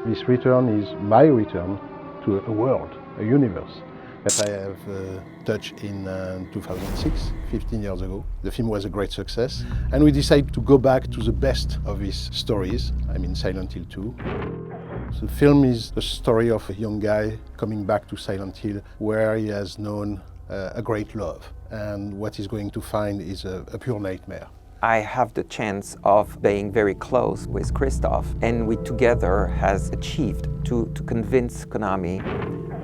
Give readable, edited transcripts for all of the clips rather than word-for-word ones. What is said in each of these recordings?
This return is my return to a world, a universe that I have touched in 2006, 15 years ago. The film was a great success, and we decided to go back to the best of his stories, I mean Silent Hill 2. The film is the story of a young guy coming back to Silent Hill where he has known a great love, and what he's going to find is a pure nightmare. I have the chance of being very close with Christoph, and we together has achieved to convince Konami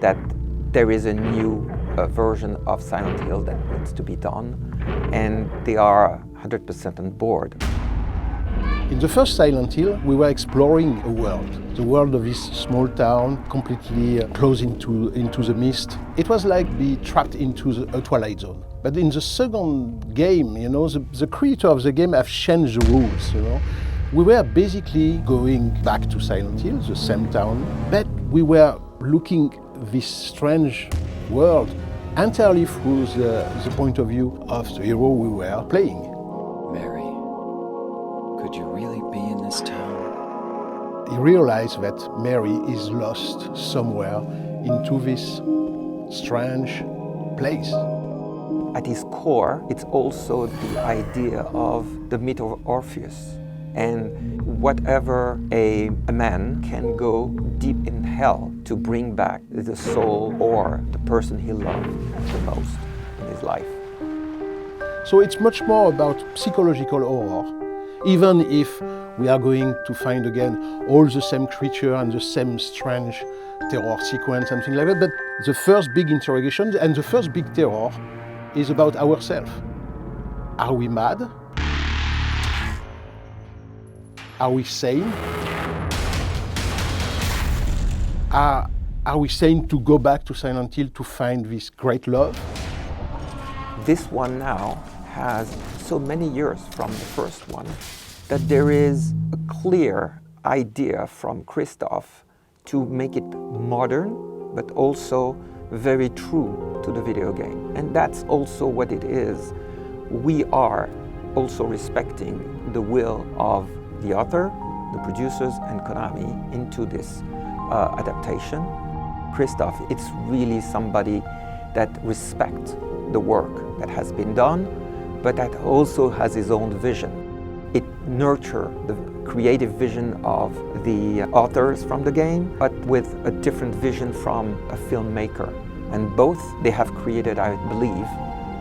that there is a new version of Silent Hill that needs to be done, and they are 100% on board. In the first Silent Hill, we were exploring a world, the world of this small town, completely closed into the mist. It was like being trapped into a Twilight Zone. But in the second game, the creator of the game have changed the rules, We were basically going back to Silent Hill, the same town, but we were looking this strange world entirely through the point of view of the hero we were playing. Mary, could you really be in this town? He realized that Mary is lost somewhere into this strange place. At its core, it's also the idea of the myth of Orpheus. And whatever a man can go deep in hell to bring back the soul or the person he loved the most in his life. So it's much more about psychological horror, even if we are going to find again all the same creature and the same strange terror sequence, something like that. But the first big interrogation and the first big terror is about ourselves. Are we mad? Are we sane? Are we sane to go back to Silent Hill to find this great love? This one now has so many years from the first one that there is a clear idea from Christoph to make it modern, but also very true to the video game. And that's also what it is. We are also respecting the will of the author, the producers, and Konami into this adaptation. Christoph, it's really somebody that respects the work that has been done, but that also has his own vision. It nurtures the creative vision of the authors from the game, but with a different vision from a filmmaker. And both, they have created, I believe,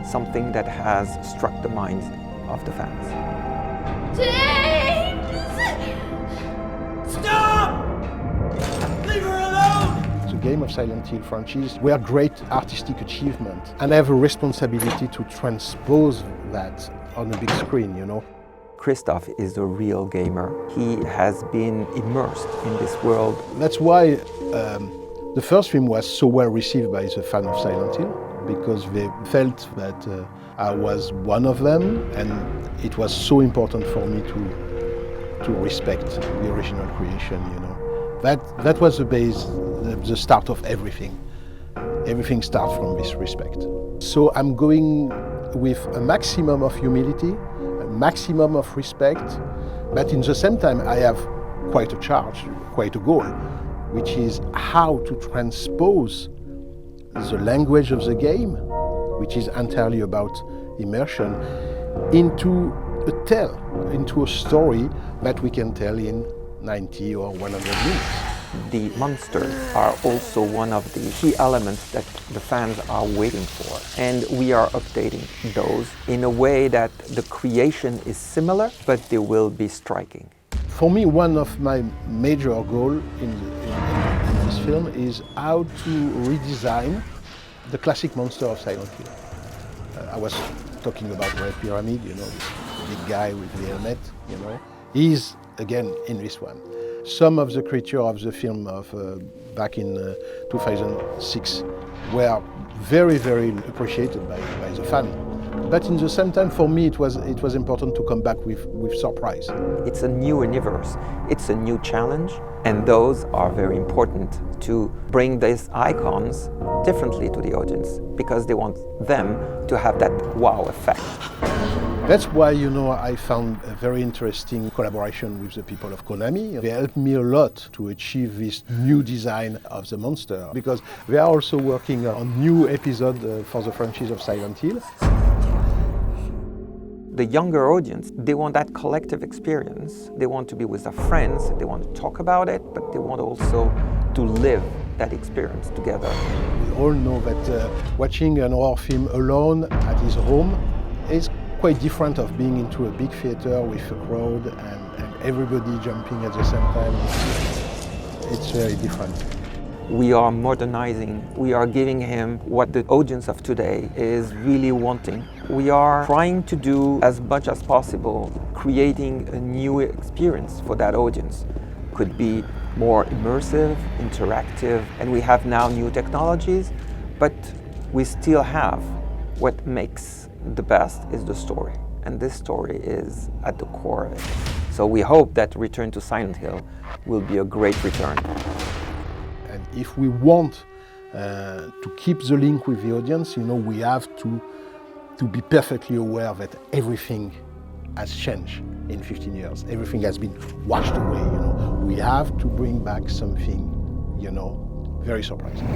something that has struck the minds of the fans. James! Stop! Leave her alone! The game of Silent Hill franchise were great artistic achievement, and I have a responsibility to transpose that on a big screen, Christoph is a real gamer. He has been immersed in this world. That's why the first film was so well received by the fans of Silent Hill, because they felt that I was one of them, and it was so important for me to respect the original creation, That was the base, the start of everything. Everything starts from this respect. So I'm going with a maximum of humility, a maximum of respect, but in the same time I have quite a charge, quite a goal, which is how to transpose the language of the game, which is entirely about immersion, into a tale, into a story that we can tell in 90 or 100 minutes. The monsters are also one of the key elements that the fans are waiting for. And we are updating those in a way that the creation is similar, but they will be striking. For me, one of my major goals in this film is how to redesign the classic monster of Silent Hill. I was talking about Red Pyramid, this big guy with the helmet, He's, again, in this one. Some of the creatures of the film of back in 2006 were very, very appreciated by the fan. But in the same time, for me, it was important to come back with surprise. It's a new universe, it's a new challenge, and those are very important to bring these icons differently to the audience, because they want them to have that wow effect. That's why, I found a very interesting collaboration with the people of Konami. They helped me a lot to achieve this new design of the monster, because they are also working on new episodes for the franchise of Silent Hill. The younger audience, they want that collective experience. They want to be with their friends, they want to talk about it, but they want also to live that experience together. We all know that watching an horror film alone at his home is quite different of being into a big theater with a crowd and everybody jumping at the same time. It's very different. We are modernizing, we are giving him what the audience of today is really wanting. We are trying to do as much as possible, creating a new experience for that audience. Could be more immersive, interactive, and we have now new technologies, but we still have what makes the best is the story. And this story is at the core of it. So we hope that Return to Silent Hill will be a great return. And if we want to keep the link with the audience, we have to be perfectly aware that everything has changed in 15 years. Everything has been washed away. We have to bring back something, very surprising.